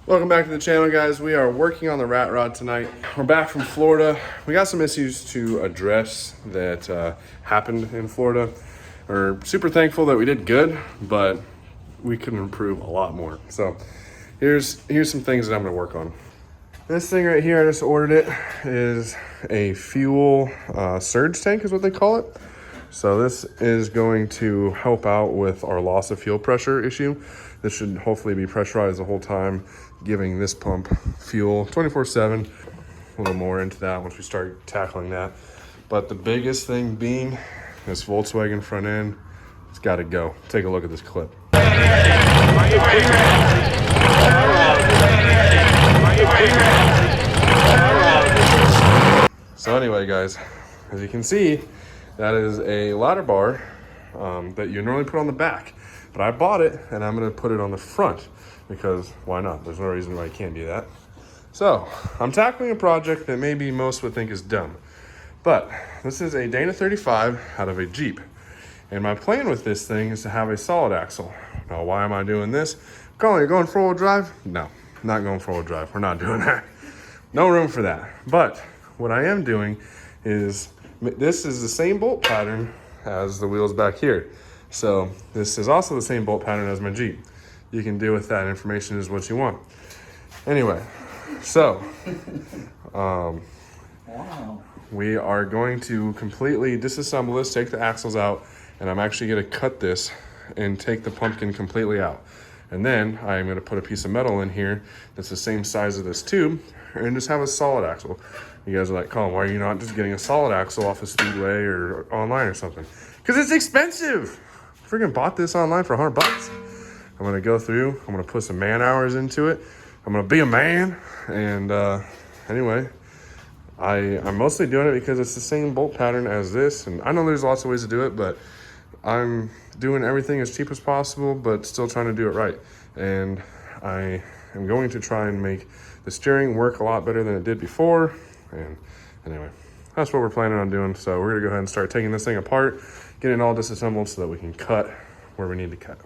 Welcome back to the channel, guys. We are working on the rat rod tonight. We're back from Florida. We got some issues to address that happened in Florida. We're super thankful that we did good, but we could improve a lot more. So here's some things that I'm gonna work on. This thing right here, I just ordered it, is a fuel surge tank is what they call it. So this is going to help out with our loss of fuel pressure issue. This should hopefully be pressurized the whole time, giving this pump fuel 24/7. A little more into that once we start tackling that. But the biggest thing being this Volkswagen front end, it's gotta go. Take a look at this clip. So anyway, guys, as you can see, that is a ladder bar that you normally put on the back, but I bought it and I'm gonna put it on the front because why not? There's no reason why I can't do that. So I'm tackling a project that maybe most would think is dumb, but this is a Dana 35 out of a Jeep. And my plan with this thing is to have a solid axle. Now, why am I doing this? Colin, you're going four-wheel drive? No, not going four-wheel drive. We're not doing that. No room for that. But what I am doing is, this is the same bolt pattern as the wheels back here. So this is also the same bolt pattern as my Jeep. You can do with that information as what you want. Anyway, so Wow. we are going to completely disassemble this, take the axles out, and I'm actually gonna cut this and take the pumpkin completely out. And then I'm gonna put a piece of metal in here that's the same size of this tube and just have a solid axle. You guys are like, Colin, why are you not just getting a solid axle off of Speedway or online or something? Because it's expensive. Freaking bought this online for $100. I'm gonna go through, I'm gonna put some man hours into it. I'm gonna be a man. And anyway, I'm mostly doing it because it's the same bolt pattern as this. And I know there's lots of ways to do it, but I'm doing everything as cheap as possible, but still trying to do it right. And I am going to try and make the steering work a lot better than it did before. And anyway, that's what we're planning on doing. So we're gonna go ahead and start taking this thing apart, getting it all disassembled so that we can cut where we need to cut.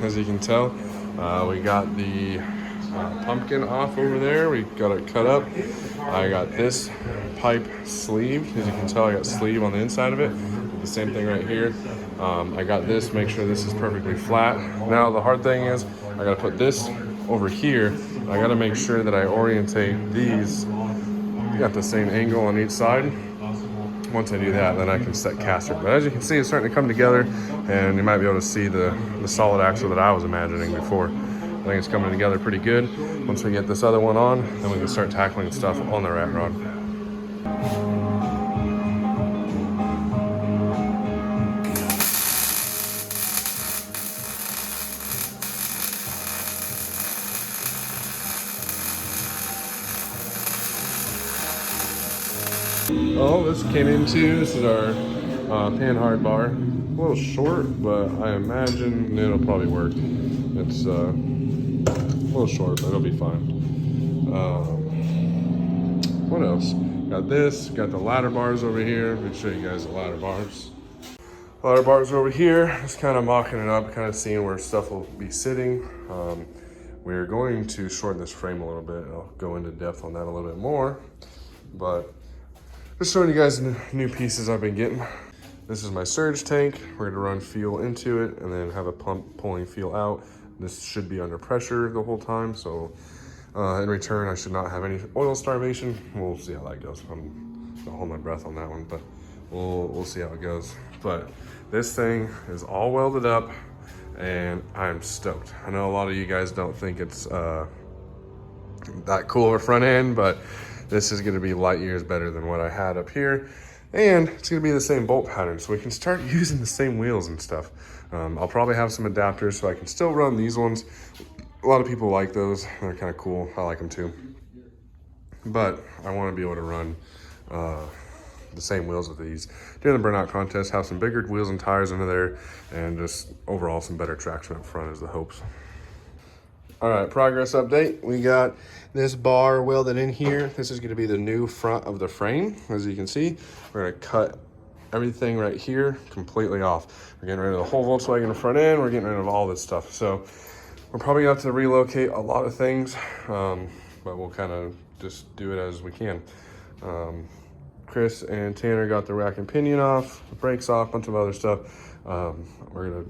as you can tell. We got the pumpkin off over there. We got it cut up. I got this pipe sleeve. As you can tell, I got sleeve on the inside of it. The same thing right here. I got this, make sure this is perfectly flat. Now the hard thing is I gotta put this over here. I gotta make sure that I orientate these at the same angle on each side. Once I do that, then I can set caster. But as you can see, it's starting to come together, and you might be able to see the solid axle that I was imagining before. I think it's coming together pretty good. Once we get this other one on, then we can start tackling stuff on the rat rod. Oh, this is our Panhard bar. A little short, but I imagine it'll probably work. It's a little short, but it'll be fine. What else? Got this, got the ladder bars over here. Let me show you guys the ladder bars. Ladder bars over here, just kind of mocking it up, kind of seeing where stuff will be sitting. We're going to shorten this frame a little bit. I'll go into depth on that a little bit more, but just showing you guys the new pieces I've been getting. This is my surge tank. We're gonna run fuel into it and then have a pump pulling fuel out. This should be under pressure the whole time, so in return, I should not have any oil starvation. We'll see how that goes. I'm gonna hold my breath on that one, but we'll see how it goes. But this thing is all welded up, and I'm stoked. I know a lot of you guys don't think it's that cool of a front end, but this is gonna be light years better than what I had up here. And it's gonna be the same bolt pattern, so we can start using the same wheels and stuff. I'll probably have some adapters so I can still run these ones. A lot of people like those, they're kind of cool. I like them too. But I wanna be able to run the same wheels with these during the burnout contest, have some bigger wheels and tires under there, and just overall some better traction up front is the hopes. All right, progress update. We got this bar welded in here. This is gonna be the new front of the frame. As you can see, we're gonna cut everything right here completely off. We're getting rid of the whole Volkswagen front end. We're getting rid of all this stuff. So we're probably gonna have to relocate a lot of things, but we'll kind of just do it as we can. Chris and Tanner got the rack and pinion off, the brakes off, a bunch of other stuff. We're gonna,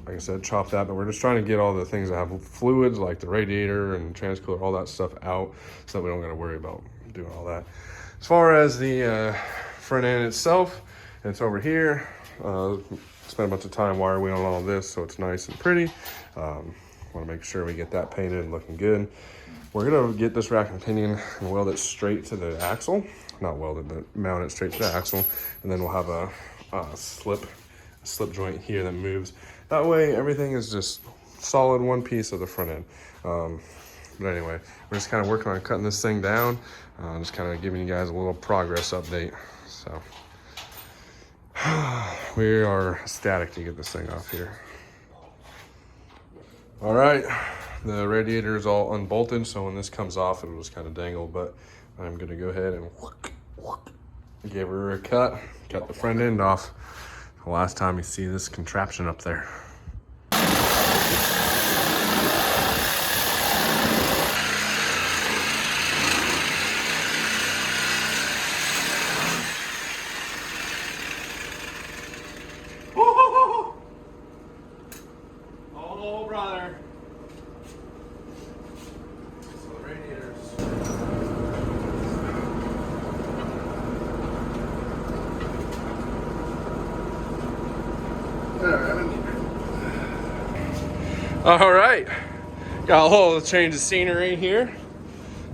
like I said, chop that, but we're just trying to get all the things that have fluids like the radiator and transcooler, all that stuff out so that we don't gotta worry about doing all that. As far as the front end itself, it's over here. Spent a bunch of time wire wheeling all this so it's nice and pretty. Wanna make sure we get that painted and looking good. We're gonna get this rack and pinion and weld it straight to the axle. Not weld it, but mount it straight to the axle. And then we'll have a slip joint here that moves. That way, everything is just solid one piece of the front end. But anyway, we're just kind of working on cutting this thing down. Just kind of giving you guys a little progress update. So we are ecstatic to get this thing off here. All right, the radiator is all unbolted, so when this comes off, it'll just kind of dangle, but I'm gonna go ahead and give her a cut the front end off. The last time you see this contraption up there. Oh, brother. So the radiators. All right, got a little change of scenery here.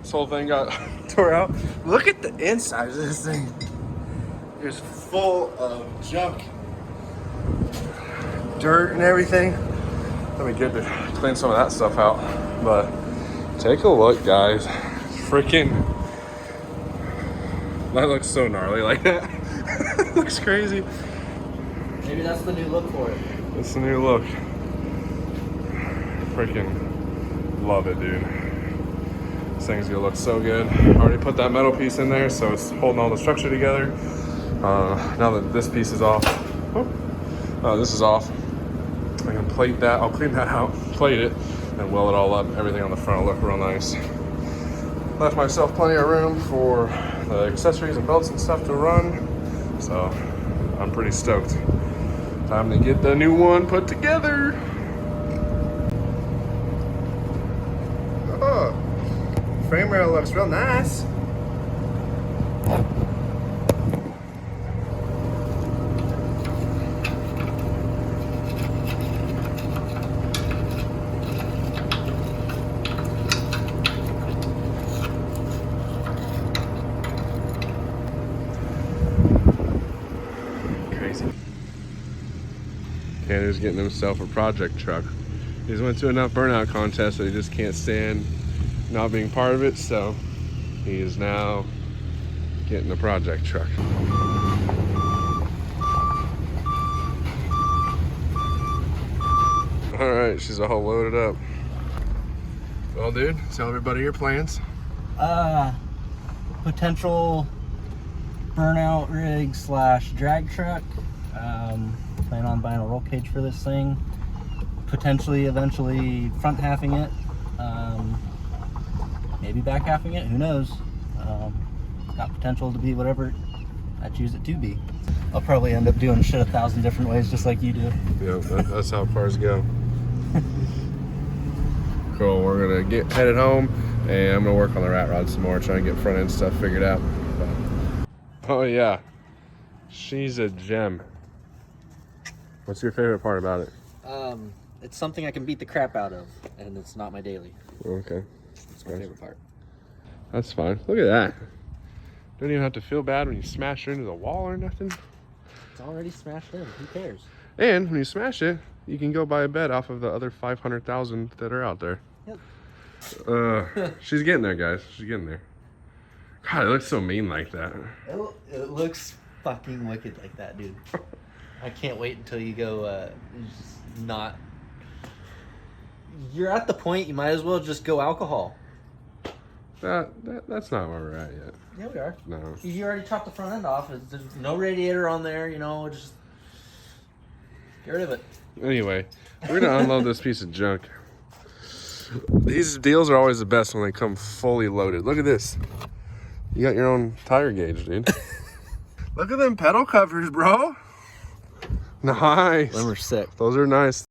This whole thing got tore out. Look at the inside of this thing. It's full of junk, dirt and everything. Let me get to clean some of that stuff out. But take a look, guys. Freaking, that looks so gnarly like that. Looks crazy. Maybe that's the new look for it. That's the new look. Freaking love it, dude. This thing's gonna look so good. Already put that metal piece in there, so it's holding all the structure together. Now that this piece is off, this is off. I can plate that. I'll clean that out, plate it, and weld it all up. Everything on the front will look real nice. Left myself plenty of room for the accessories and belts and stuff to run. So I'm pretty stoked. Time to get the new one put together. Oh, frame rail looks real nice. Tanner's getting himself a project truck. He's went to enough burnout contests that he just can't stand not being part of it, so he is now getting a project truck. All right, she's all loaded up. Well, dude, tell everybody your plans. Potential burnout rig / drag truck. Plan on buying a roll cage for this thing. Potentially, eventually, front halving it. Maybe back halving it. Who knows? Got potential to be whatever I choose it to be. I'll probably end up doing shit 1,000 different ways, just like you do. Yeah, that's how cars go. Cool. We're gonna get headed home, and I'm gonna work on the rat rod some more, try and get front end stuff figured out. But, oh yeah, she's a gem. What's your favorite part about it? It's something I can beat the crap out of, and it's not my daily. Okay. It's my favorite part. That's fine. Look at that. Don't even have to feel bad when you smash her into the wall or nothing. It's already smashed in. Who cares? And when you smash it, you can go buy a bed off of the other 500,000 that are out there. Yep. She's getting there, guys. She's getting there. God, it looks so mean like that. It looks fucking wicked like that, dude. I can't wait until you go, just not... You're at the point, you might as well just go alcohol. That's not where we're at yet. Yeah, we are. No. You already chopped the front end off. There's no radiator on there, you know, just get rid of it. Anyway, we're gonna unload this piece of junk. These deals are always the best when they come fully loaded. Look at this. You got your own tire gauge, dude. Look at them pedal covers, bro. Nice. Them are sick. Those are nice.